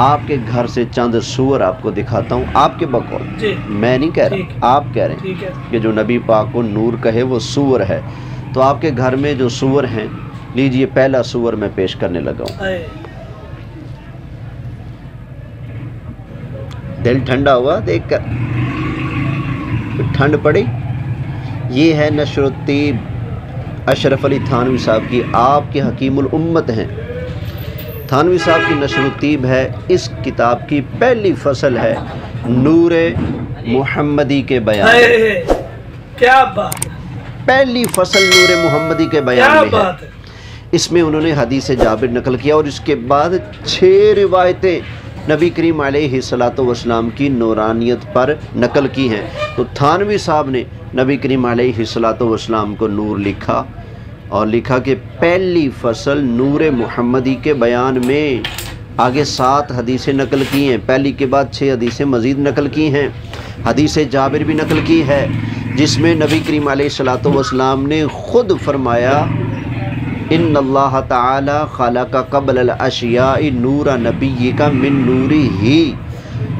آپ کے گھر سے چند سور آپ کو دکھاتا ہوں، آپ کے بقول، میں نہیں کہہ رہا، آپ کہہ رہے ہیں کہ جو نبی پاک کو نور کہے وہ سور ہے، تو آپ کے گھر میں جو سور ہیں، لیجئے پہلا سور میں پیش کرنے لگا ہوں۔ دل ٹھنڈا ہوا دیکھ کر، ٹھنڈ پڑی۔ یہ ہے نشر الطیب اشرف علی تھانوی صاحب کی، آپ کے حکیم الامت ہیں، تھانوی صاحب کی نشر الطیب ہے۔ اس کتاب کی پہلی فصل ہے نور محمدی کے بیان میں، کیا بات، پہلی فصل نور محمدی کے بیان میں ہے۔ اس میں انہوں نے حدیث جابر نقل کیا اور اس کے بعد 6 روایتیں نبی کریم علیہ السلام کی نورانیت پر نقل کی ہیں۔ تو تھانوی صاحب نے نبی کریم علیہ السلام کو نور لکھا اور لکھا کہ پہلی فصل نور محمدی کے بیان میں، آگے 7 حدیثیں نقل کی ہیں، پہلی کے بعد 6 حدیثیں مزید نقل کی ہیں۔ حدیث جابر بھی نقل کی ہے جس میں نبی کریم علیہ السلام نے خود فرمایا ان اللہ تعالی خلق قبل الاشیاء نور نبیک من نوری ہی۔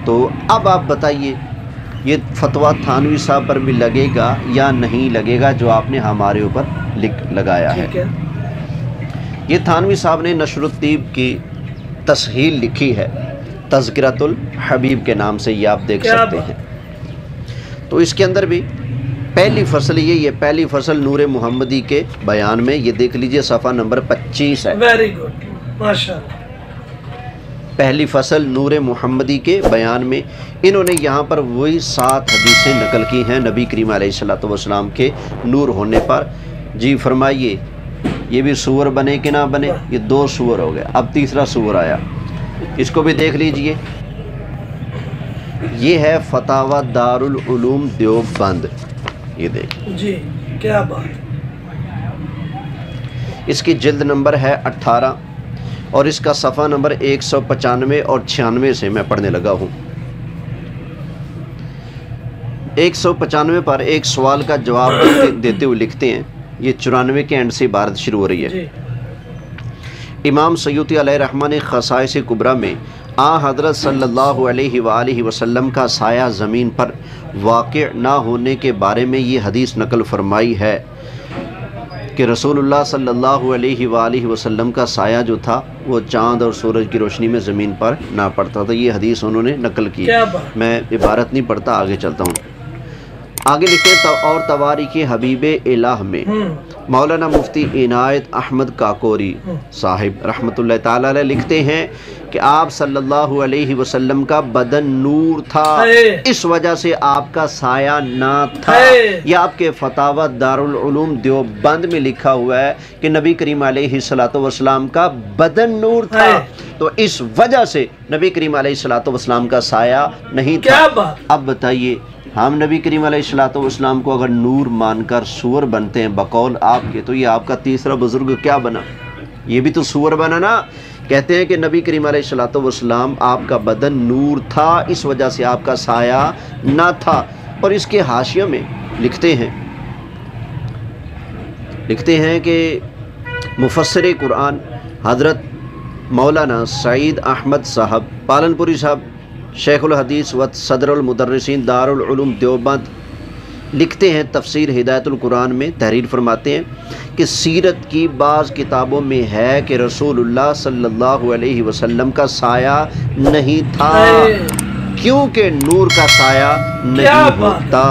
تو اب آپ بتائیے یہ فتویٰ تھانوی صاحب پر بھی لگے گا یا نہیں لگے گا جو آپ نے ہمارے اوپر لگایا ہے؟ یہ تھانوی صاحب نے نشر الطیب کی تصحیح لکھی ہے تذکرۃ الحبیب کے نام سے، یہ آپ دیکھ سکتے ہیں۔ تو اس کے اندر بھی پہلی فصل یہ پہلی فصل نور محمدی کے بیان میں، یہ دیکھ لیجئے صفحہ نمبر 25 ہے۔ ویری گڈ، ماشاءاللہ۔ پہلی فصل نور محمدی کے بیان میں انہوں نے یہاں پر وہی 7 حدیثیں نقل کی ہیں نبی کریم علیہ السلام کے نور ہونے پر۔ جی فرمائیے یہ بھی سور بنے کہ نہ بنے؟ یہ 2 سور ہو گیا، اب تیسرا سور آیا، اس کو بھی دیکھ لیجئے۔ یہ ہے فتاوی دارالعلوم دیوبند، یہ دیکھ جی کیا بات، اس کی جلد نمبر ہے 18 اور اس کا صفحہ نمبر 195 اور 96 سے میں پڑھنے لگا ہوں۔ 195 پر ایک سوال کا جواب دیتے ہوئے لکھتے ہیں، یہ 94 کے اینڈ سے عبارت شروع ہو رہی ہے۔ امام سیوطی علیہ الرحمہ نے خصائص کبریٰ میں حضرت صلی اللہ علیہ وآلہ وسلم کا سایہ زمین پر واقع نہ ہونے کے بارے میں یہ حدیث نقل فرمائی ہے کہ رسول اللہ صلی اللہ علیہ وآلہ وسلم کا سایہ جو تھا وہ چاند اور سورج کی روشنی میں زمین پر نہ پڑتا تھا۔ یہ حدیث انہوں نے نقل کی، میں عبارت نہیں پڑھتا، آگے چلتا ہوں۔ آگے لکھتے ہیں اور تواریخ حبیب الہ میں مولانا مفتی عنایت احمد کاکوری صاحب رحمۃ اللہ تعالی علیہ لکھتے ہیں کہ آپ صلی اللہ علیہ وسلم کا بدن نور تھا، اس وجہ سے آپ کا سایہ نہ تھا۔ یہ آپ کے فتاوی دارالعلوم دیوبند میں لکھا ہوا ہے کہ نبی کریم علیہ السلام کا بدن نور تھا، تو اس وجہ سے نبی کریم علیہ السلام کا سایہ نہیں تھا۔ اب بتائیے ہم نبی کریم علیہ السلام کو اگر نور مان کر سور بنتے ہیں بقول آپ کے، تو یہ آپ کا تیسرا بزرگ کیا بنا؟ یہ بھی تو سور بنا نا۔ کہتے ہیں کہ نبی کریم علیہ السلام آپ کا بدن نور تھا، اس وجہ سے آپ کا سایہ نہ تھا۔ اور اس کے حاشیہ میں لکھتے ہیں کہ مفسر قرآن حضرت مولانا سعید احمد صاحب پالنپوری صاحب شیخ الحدیث و صدر المدرسین دارالعلوم دیوبند لکھتے ہیں تفسیر ہدایت القرآن میں تحریر فرماتے ہیں کہ سیرت کی بعض کتابوں میں ہے کہ رسول اللہ صلی اللہ علیہ وسلم کا سایہ نہیں تھا، کیونکہ نور کا سایہ نہیں ہوتا۔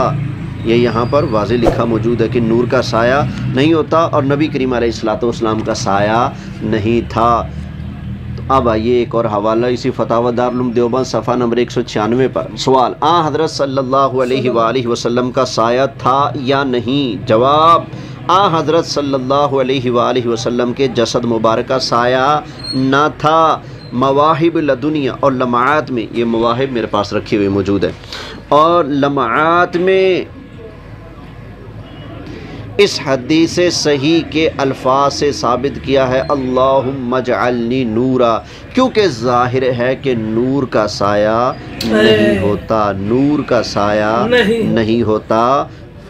یہ یہاں پر واضح لکھا موجود ہے کہ نور کا سایہ نہیں ہوتا اور نبی کریم علیہ السلام کا سایہ نہیں تھا۔ اب آئیے ایک اور حوالہ اسی فتاوی دارالعلوم دیوبند صفحہ نمبر 196 پر۔ سوال، حضرت صلی اللہ علیہ وآلہ وسلم کا سایہ تھا یا نہیں؟ جواب، حضرت صلی اللہ علیہ وآلہ وسلم کے جسد مبارک کا سایہ نہ تھا۔ مواہب لدنیا اور لمعات میں، یہ مواہب میرے پاس رکھی ہوئی موجود ہے، اور لمعات میں اس حدیث صحیح کے الفاظ سے ثابت کیا ہے اللہم اجعلنی نورا، کیونکہ ظاہر ہے کہ نور کا سایہ نہیں ہوتا، نور کا سایہ نہیں ہوتا۔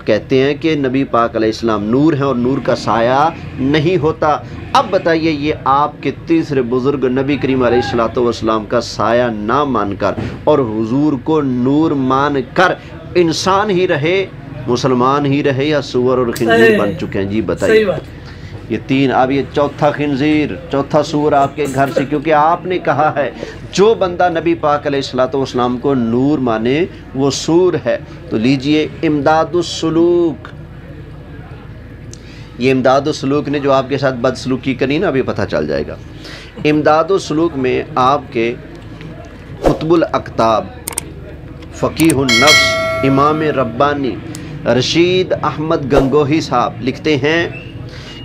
کہتے ہیں کہ نبی پاک علیہ السلام نور ہیں اور نور کا سایہ نہیں ہوتا۔ اب بتائیے یہ آپ کے تیسرے بزرگ نبی کریم علیہ الصلوۃ والسلام کا سایہ نہ مان کر اور حضور کو نور مان کر انسان ہی رہے، مسلمان ہی رہے، یا سور اور خنزیر بن چکے ہیں؟ جی بتائیے۔ یہ تین، اب یہ چوتھا خنزیر، چوتھا سور آپ کے گھر سے، کیونکہ آپ نے کہا ہے جو بندہ نبی پاک علیہ الصلوۃ والسلام کو نور مانے وہ سور ہے۔ تو لیجئے امداد السلوک، یہ امداد السلوک نے جو آپ کے ساتھ بدسلوکی کری نا، ابھی پتہ چل جائے گا۔ امداد السلوک میں آپ کے قطب الاقطاب، فقیہ النفس، امام ربانی رشید احمد گنگوہی صاحب لکھتے ہیں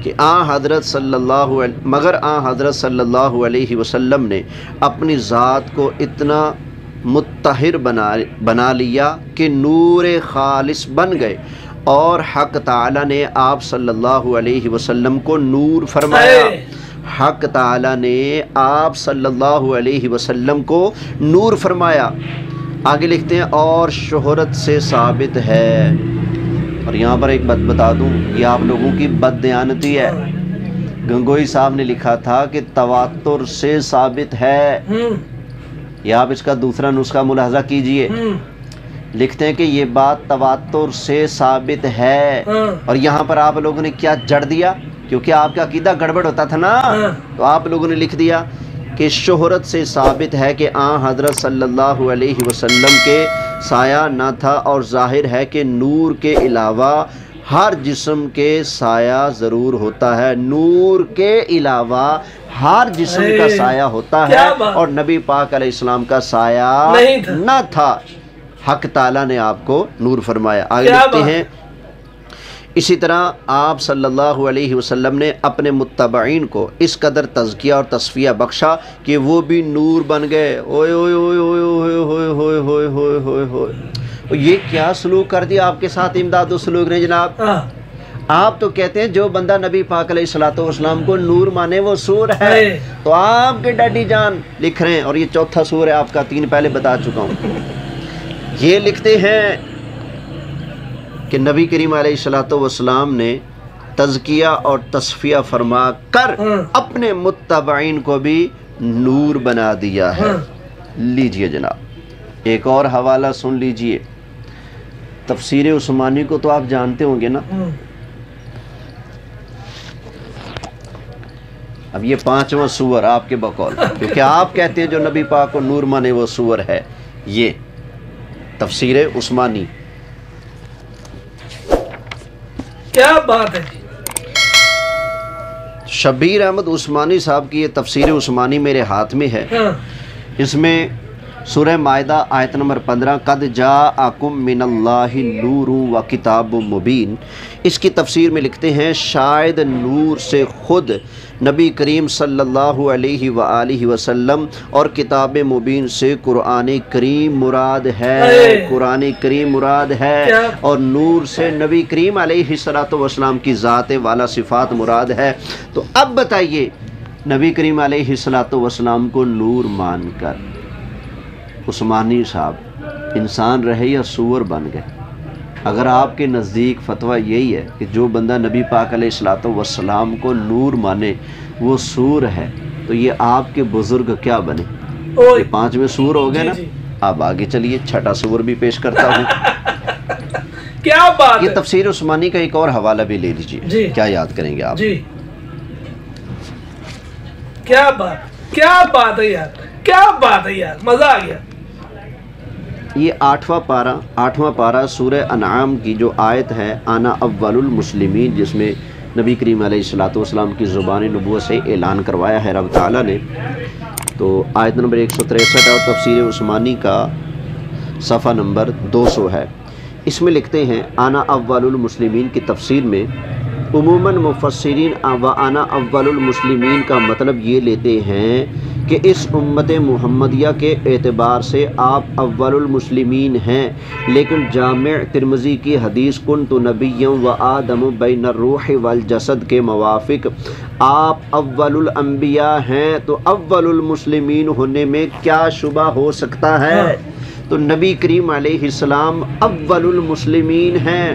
کہ حضرت صلی اللہ علیہ وسلم نے اپنی ذات کو اتنا مطہر بنا لیا کہ نور خالص بن گئے، اور حق تعالی نے آپ صلی اللہ علیہ وسلم کو نور فرمایا۔ حق تعالی نے آپ صلی اللہ علیہ وسلم کو نور فرمایا۔ آگے لکھتے ہیں اور شہرت سے ثابت ہے، اور یہاں پر ایک بات بتا دوں، یہ آپ لوگوں کی بد دیانتی ہے۔ گنگوئی صاحب نے لکھا تھا کہ تواتر سے ثابت ہے، یہ آپ اس کا دوسرا نسخہ ملاحظہ کیجئے، لکھتے ہیں کہ یہ بات تواتر سے ثابت ہے، اور یہاں پر آپ لوگوں نے کیا جڑ دیا، کیونکہ آپ کا عقیدہ گڑبڑ ہوتا تھا نا، تو آپ لوگوں نے لکھ دیا کہ شہرت سے ثابت ہے کہ حضرت صلی اللہ علیہ وسلم کے سایہ نہ تھا، اور ظاہر ہے کہ نور کے علاوہ ہر جسم کے سایہ ضرور ہوتا ہے، نور کے علاوہ ہر جسم کا سایہ ہوتا ہے، اور نبی پاک علیہ السلام کا سایہ نہ تھا، حق تعالیٰ نے آپ کو نور فرمایا۔ آگے لکھتے ہیں اسی طرح آپ صلی اللہ علیہ وسلم نے اپنے متبعین کو اس قدر تزکیہ اور تصفیہ بخشا کہ وہ بھی نور بن گئے۔ اوئے اوئے اوئے اوئے اوئے اوئے اوئے اوئے اوئے اوئے اوئے، یہ کیا سلوک کر دیا آپ کے ساتھ امداد السلوک نے جناب؟ آپ تو کہتے ہیں جو بندہ نبی پاک علیہ الصلوۃ والسلام کو نور مانے وہ سور ہے، تو آپ کے ڈیڈی جان لکھ رہے ہیں، اور یہ چوتھا سور ہے آپ کا، تین پہلے بتا چکا ہوں۔ یہ لکھتے ہیں کہ نبی کریم علیہ الصلوۃ والسلام نے تزکیہ اور تصفیہ فرما کر اپنے متبعین کو بھی نور بنا دیا ہے۔ لیجئے جناب ایک اور حوالہ سن لیجئے، تفسیر عثمانی کو تو آپ جانتے ہوں گے نا، اب یہ پانچواں سور آپ کے بقول، کیونکہ آپ کہتے ہیں جو نبی پاک کو نور مانے وہ سور ہے، یہ تفسیر عثمانی، کیا بات ہے جی۔ شبیر احمد عثمانی صاحب کی یہ تفسیر عثمانی میرے ہاتھ میں ہے، اس میں سورہ مائدہ آیت نمبر 15 قد جاءکم من اللہ نور و کتاب مبین، اس کی تفسیر میں لکھتے ہیں شاید نور سے خود نبی کریم صلی اللہ علیہ وآلہ وسلم اور کتاب مبین سے قرآن کریم مراد ہے، قرآن کریم مراد ہے، اور نور سے نبی کریم علیہ السلام کی ذات والا صفات مراد ہے۔ تو اب بتائیے نبی کریم علیہ السلام کو نور مان کر عثمانی صاحب انسان رہے یا سور بن گئے؟ اگر آپ کے نزدیک فتویٰ یہی ہے کہ جو بندہ نبی پاک علیہ السلام کو نور مانے وہ سور ہے، تو یہ آپ کے بزرگ کیا بنے؟ یہ پانچویں سور ہو گئے نا۔ اب آگے چلیے چھٹا سور بھی پیش کرتا ہوں۔ کیا بات، یہ تفسیر عثمانی کا ایک اور حوالہ بھی لے لیجئے، کیا یاد کریں گے آپ؟ جی کیا بات، کیا بات ہے یار، کیا بات ہے یار، مزہ آ گیا۔ یہ آٹھواں پارہ سورہ انعام کی جو آیت ہے انا اول المسلمین، جس میں نبی کریم علیہ السلام کی زبان نبوت سے اعلان کروایا ہے رب تعالیٰ نے، تو آیت نمبر 163 اور تفسیر عثمانی کا صفحہ نمبر 200 ہے۔ اس میں لکھتے ہیں انا اول المسلمین کی تفسیر میں عموماً مفسرین و انا اول المسلمین کا مطلب یہ لیتے ہیں کہ اس امت محمدیہ کے اعتبار سے آپ اول المسلمین ہیں، لیکن جامع ترمذی کی حدیث کنت نبیا و آدم بین الروح والجسد کے موافق آپ اول الانبیاء ہیں، تو اول المسلمین ہونے میں کیا شبہ ہو سکتا ہے؟ تو نبی کریم علیہ السلام اول المسلمین ہیں،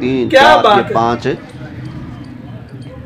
3 4 5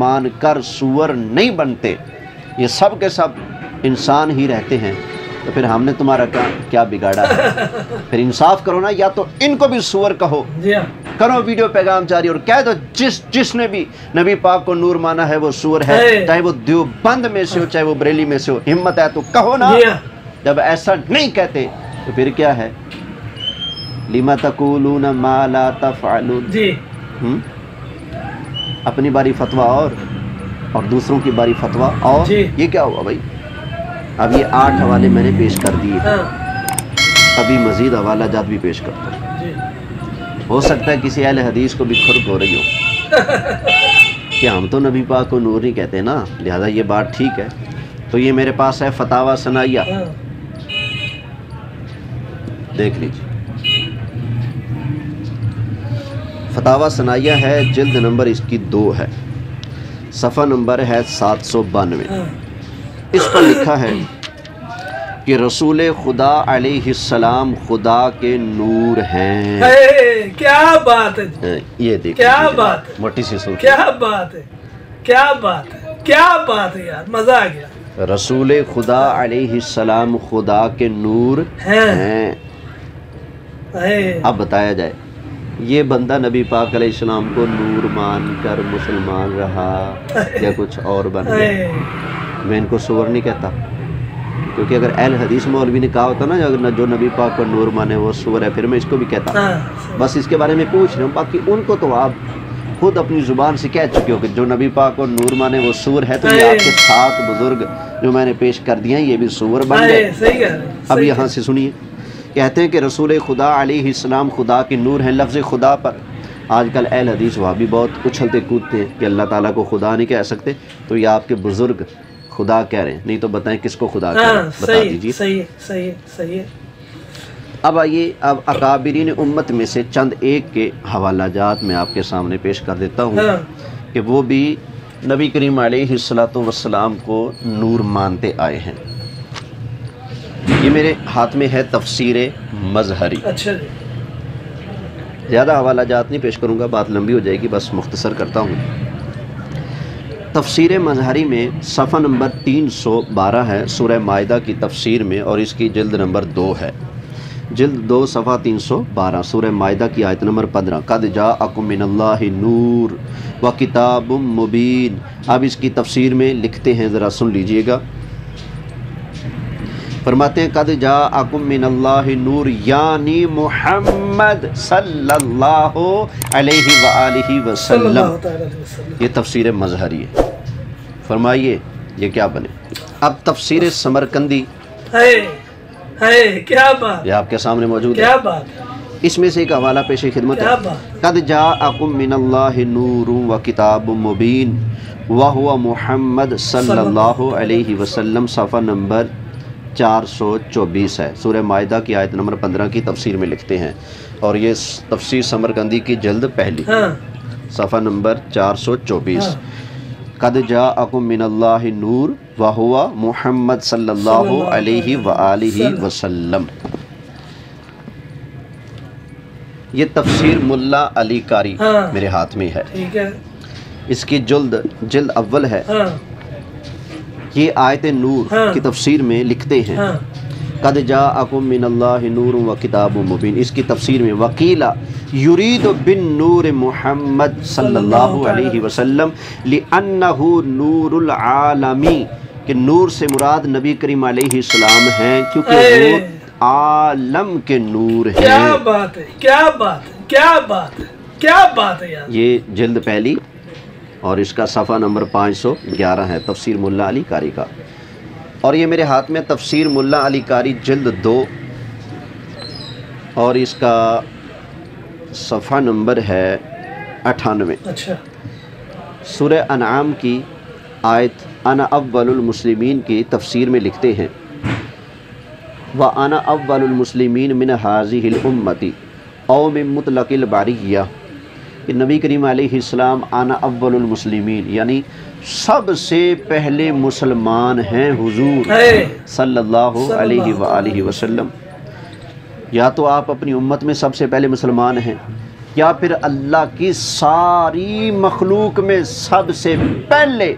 مان کر سور نہیں بنتے، یہ سب کے سب انسان ہی رہتے ہیں، تو پھر ہم نے تمہارا کیا بگاڑا ہے؟ پھر انصاف کرو نا، یا تو ان کو بھی سور کہو، کرو ویڈیو پیغام جاری اور کہہ دو جس نے بھی نبی پاک کو نور مانا ہے وہ سور ہے، چاہے وہ دیوبند میں سے ہو چاہے وہ بریلی میں سے ہو، ہمت ہے تو کہو نا۔ جب ایسا نہیں کہتے تو پھر کیا ہے؟ لِمَ تَقُولُونَ مَا لَا تَفْعَلُونَ، اپنی باری فتویٰ اور دوسروں کی باری فتویٰ اور، یہ کیا ہوا بھائی؟ اب یہ 8 حوالے میں نے پیش کر دیے، ابھی مزید حوالہ جات بھی پیش کرتا ہوں، ہو سکتا ہے کسی اہل حدیث کو بھی کھرک ہو رہی ہو کہ ہم تو نبی پاک کو نور نہیں کہتے نا، لہذا یہ بات ٹھیک ہے۔ تو یہ میرے پاس ہے فتاوی ثنائیہ، دیکھ لیجیے، فتاوی ثنائیہ ہے، جلد نمبر اس کی 2 ہے، صفحہ نمبر ہے 792۔ اس پر لکھا ہے کہ رسول خدا علیہ السلام خدا کے نور ہیں۔ کیا بات ہے، یہ دیکھ، کیا بات ہے، موٹی سی سن، کیا بات ہے، کیا بات ہے، کیا بات ہے یار، مزہ آ گیا۔ رسول خدا علیہ السلام خدا کے نور ہیں۔ اب بتایا جائے یہ بندہ نبی پاک علیہ السلام کو نور مان کر مسلمان رہا یا کچھ اور بن گیا؟ میں ان کو سور نہیں کہتا، کیونکہ اگر اہل حدیث مولوی نے کہا ہوتا نا جو نبی پاک کو نور مانے وہ سور ہے، پھر میں اس کو بھی کہتا۔ بس اس کے بارے میں پوچھ رہا ہوں، باقی ان کو تو آپ خود اپنی زبان سے کہہ چکے ہو کہ جو نبی پاک کو نور مانے وہ سور ہے، تو یہ آپ کے 7 بزرگ جو میں نے پیش کر دیے ہیں یہ بھی سور بن گئے۔ اب یہاں سے سنیے، کہتے ہیں کہ رسول خدا علیہ السلام خدا کے نور ہیں۔ لفظ خدا پر آج کل اہل حدیث وہاں بھی بہت اچھلتے کودتے ہیں کہ اللہ تعالیٰ کو خدا نہیں کہہ سکتے، تو یہ آپ کے بزرگ خدا کہہ رہے ہیں، نہیں تو بتائیں کس کو خدا کہہ رہے ہیں، بتا دیجیے۔ صحیح۔ اب آئیے، اب اکابرین امت میں سے چند ایک کے حوالہ جات میں آپ کے سامنے پیش کر دیتا ہوں کہ وہ بھی نبی کریم علیہ السلام کو نور مانتے آئے ہیں۔ یہ میرے ہاتھ میں ہے تفسیر مظہری۔ اچھا جی، زیادہ حوالہ جات نہیں پیش کروں گا، بات لمبی ہو جائے گی، بس مختصر کرتا ہوں۔ تفسیر مظہری میں صفحہ نمبر 312 ہے، سورہ مائدہ کی تفسیر میں، اور اس کی جلد نمبر 2 ہے، جلد 2 صفحہ 312، سورہ مائدہ کی آیت نمبر 15، قد جاءکم من اللہ نور وکتاب مبین۔ اب اس کی تفسیر میں لکھتے ہیں، ذرا سن لیجئے گا، فرماتے ہیں قد جاءکم من اللہ نور، یعنی محمد صلی اللہ علیہ وآلہ وسلم۔ یہ تفسیر مظہری ہے، فرمائیے یہ کیا بنے؟ اب تفسیر سمرقندی کیا بات، یہ آپ کے سامنے موجود ہے، کیا بات، اس میں سے ایک حوالہ پیش خدمت ہے۔ قد جاءکم من اللہ نور وکتاب مبین وہو محمد صلی اللہ علیہ وسلم، صفحہ نمبر 424 ہے، سورہ مائدہ کی آیت نمبر 15 کی تفسیر میں لکھتے ہیں، اور یہ تفسیر سمرقندی کی جلد پہلی، صفحہ نمبر 424، قد جاءکم من اللہ نور وہو محمد صلی اللہ علیہ وآلہ وسلم۔ یہ تفسیر ملا علی قاری میرے ہاتھ میں ہے، اس کی جلد اول ہے۔ یہ آیت نور کی تفسیر میں لکھتے ہیں قد جاءکم من اللہ نور و کتاب مبین، اس کی تفسیر میں وقیلا یرید بالنور محمد صلی اللہ علیہ وسلم لأنہ نور العالمی، کہ نور سے مراد نبی کریم علیہ السلام ہیں کیونکہ وہ عالم کے نور ہیں۔ کیا بات ہے، کیا بات ہے، کیا بات ہے، کیا بات ہے یار۔ یہ جلد پہلی اور اس کا صفحہ نمبر 511 ہے، تفسیر ملا علی قاری کا، اور یہ میرے ہاتھ میں تفسیر ملا علی قاری جلد 2 اور اس کا صفحہ نمبر ہے 98۔ اچھا، سورہ انعام کی آیت انا اول المسلمین کی تفسیر میں لکھتے ہیں وَأَنَا أَوَّلُ الْمُسْلِمِينَ مِنْ هَذِهِ الْأُمَّةِ او من مطلق الباریہ، کہ نبی کریم علیہ السلام انا اول المسلمین یعنی سب سے پہلے مسلمان ہیں حضور صلی اللہ علیہ وآلہ وسلم۔ یا تو آپ اپنی امت میں سب سے پہلے مسلمان ہیں، یا پھر اللہ کی ساری مخلوق میں سب سے پہلے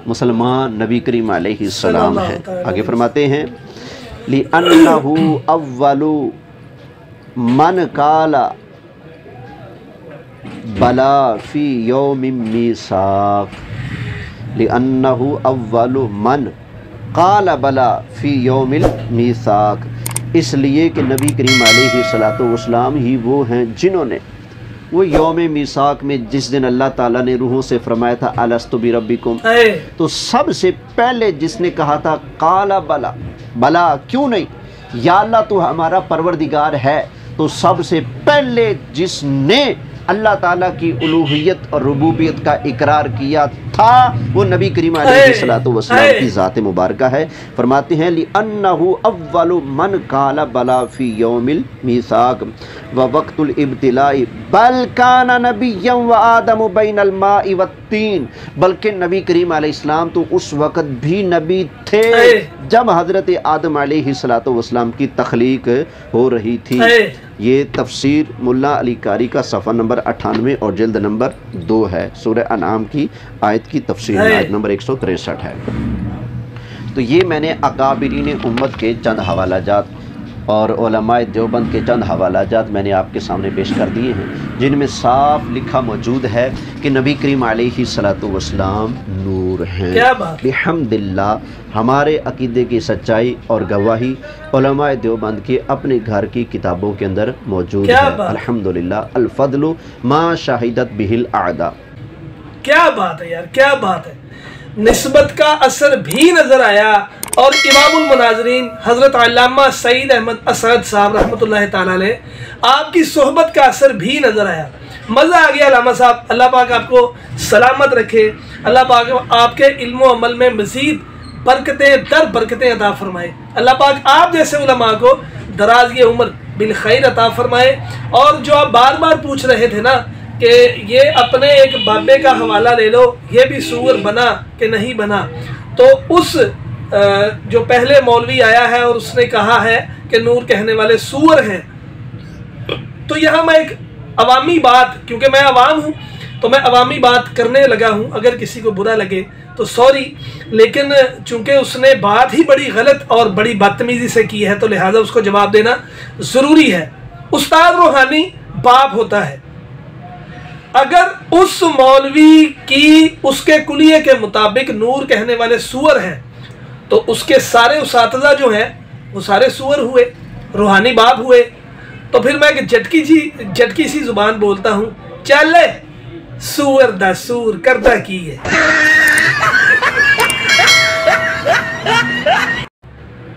مسلمان نبی کریم علیہ السلام ہے۔ آگے فرماتے ہیں لِأَنَّهُ أَوَّلُ مَنْ قَالَ بَلَا فِي يَوْمٍ مِيثَاقٍ لِأَنَّهُ أَوَّلُ مَنْ قَالَ بَلَا فِي يَوْمِ الْمِيثَاقِ، اس لیے کہ نبی کریم علیہ السلام ہی وہ ہیں جنہوں نے وہ یوم میثاق میں جس دن اللہ تعالیٰ نے روحوں سے فرمایا تھا الستُ بربکم، تو سب سے پہلے جس نے کہا تھا قال بلا، بلا کیوں نہیں، یا اللہ تو ہمارا پروردگار ہے، تو سب سے پہلے جس نے اللہ تعالیٰ کی الوہیت اور ربوبیت کا اقرار کیا تھا وہ نبی کریم علیہ السلام کی ذات مبارکہ ہے۔ فرماتے ہیں لِأَنَّهُ أَوَّلُ مَنْ قَالَ بَلَا فِي يَوْمِ الْمِيثَاقِ وَوَقْتُ الْإِبْتِلَاءِ بَلْ كَانَ نَبِيًّا وَآدَمُ بَيْنَ الْمَاءِ وَالطِّينِ، بلکہ نبی کریم علیہ السلام تو اس وقت بھی نبی تھے جب حضرت آدم علیہ السلام کی تخلیق ہو رہی تھی۔ یہ تفسیر ملا علی قاری کا صفحہ نمبر 98 اور جلد نمبر 2 ہے، سورہ انعام کی آیت کی تفسیر آیت نمبر 163 ہے۔ تو یہ میں نے اکابرین امت کے چند حوالہ جات اور علماء دیوبند کے چند حوالہ جات میں نے آپ کے سامنے پیش کر دیے ہیں، جن میں صاف لکھا موجود ہے کہ نبی کریم علیہ السلام نور ہیں۔ بحمداللہ ہمارے عقیدے کی سچائی اور گواہی علماء دیوبند کے اپنے گھر کی کتابوں کے اندر موجود ہے۔ الحمدللہ الفضل ما شاہدت بہ الاعداء۔ کیا بات ہے یار، کیا بات ہے، نسبت کا اثر بھی نظر آیا، اور امام المناظرین حضرت علامہ سعید احمد اسعد صاحب رحمۃ اللہ تعالیٰ علیہ آپ کی صحبت کا اثر بھی نظر آیا۔ مزہ آ گیا علامہ صاحب، اللہ پاک آپ کو سلامت رکھے، اللہ پاک آپ کے علم و عمل میں مزید برکتیں در برکتیں عطا فرمائے، اللہ پاک آپ جیسے علماء کو درازی عمر بالخیر عطا فرمائے۔ اور جو آپ بار بار پوچھ رہے تھے نا کہ یہ اپنے ایک بابے کا حوالہ لے لو، یہ بھی سور بنا کہ نہیں بنا، تو اس جو پہلے مولوی آیا ہے اور اس نے کہا ہے کہ نور کہنے والے سور ہیں، تو یہاں میں ایک عوامی بات، کیونکہ میں عوام ہوں تو میں عوامی بات کرنے لگا ہوں، اگر کسی کو برا لگے تو سوری، لیکن چونکہ اس نے بات ہی بڑی غلط اور بڑی بدتمیزی سے کی ہے تو لہٰذا اس کو جواب دینا ضروری ہے۔ استاد روحانی باپ ہوتا ہے، اگر اس مولوی کی اس کے کلیے کے مطابق نور کہنے والے سور ہیں تو اس کے سارے اساتذہ جو ہیں وہ سارے سور ہوئے، روحانی باپ ہوئے۔ تو پھر میں ایک جھٹکی سی زبان بولتا ہوں، چلے سور دا سور کردہ کی ہے۔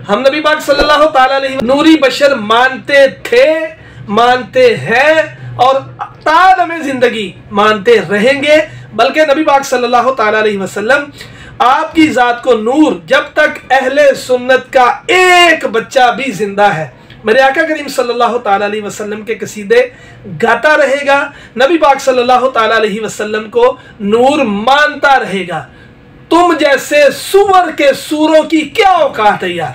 ہم نبی پاک صلی اللہ تعالیٰ علیہ نوری بشر مانتے تھے، مانتے ہیں اور تادم زندگی مانتے رہیں گے، بلکہ نبی پاک صلی اللہ تعالیٰ علیہ وسلم آپ کی ذات کو نور جب تک اہل سنت کا ایک بچہ بھی زندہ ہے میرے آقا کریم صلی اللہ تعالیٰ علیہ وسلم کے قصیدے گاتا رہے گا، نبی پاک صلی اللہ تعالیٰ علیہ وسلم کو نور مانتا رہے گا۔ تم جیسے سور کے سوروں کی کیا اوقات ہے یار۔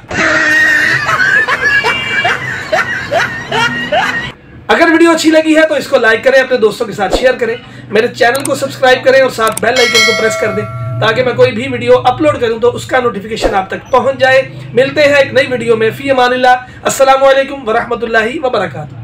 اگر ویڈیو اچھی لگی ہے تو اس کو لائک کریں، اپنے دوستوں کے ساتھ شیئر کریں، میرے چینل کو سبسکرائب کریں اور ساتھ بیل آئیکن کو پریس کر دیں تاکہ میں کوئی بھی ویڈیو اپلوڈ کروں تو اس کا نوٹیفیکیشن آپ تک پہنچ جائے۔ ملتے ہیں ایک نئی ویڈیو میں، فی امان اللہ، السلام علیکم ورحمۃ اللہ وبرکاتہ۔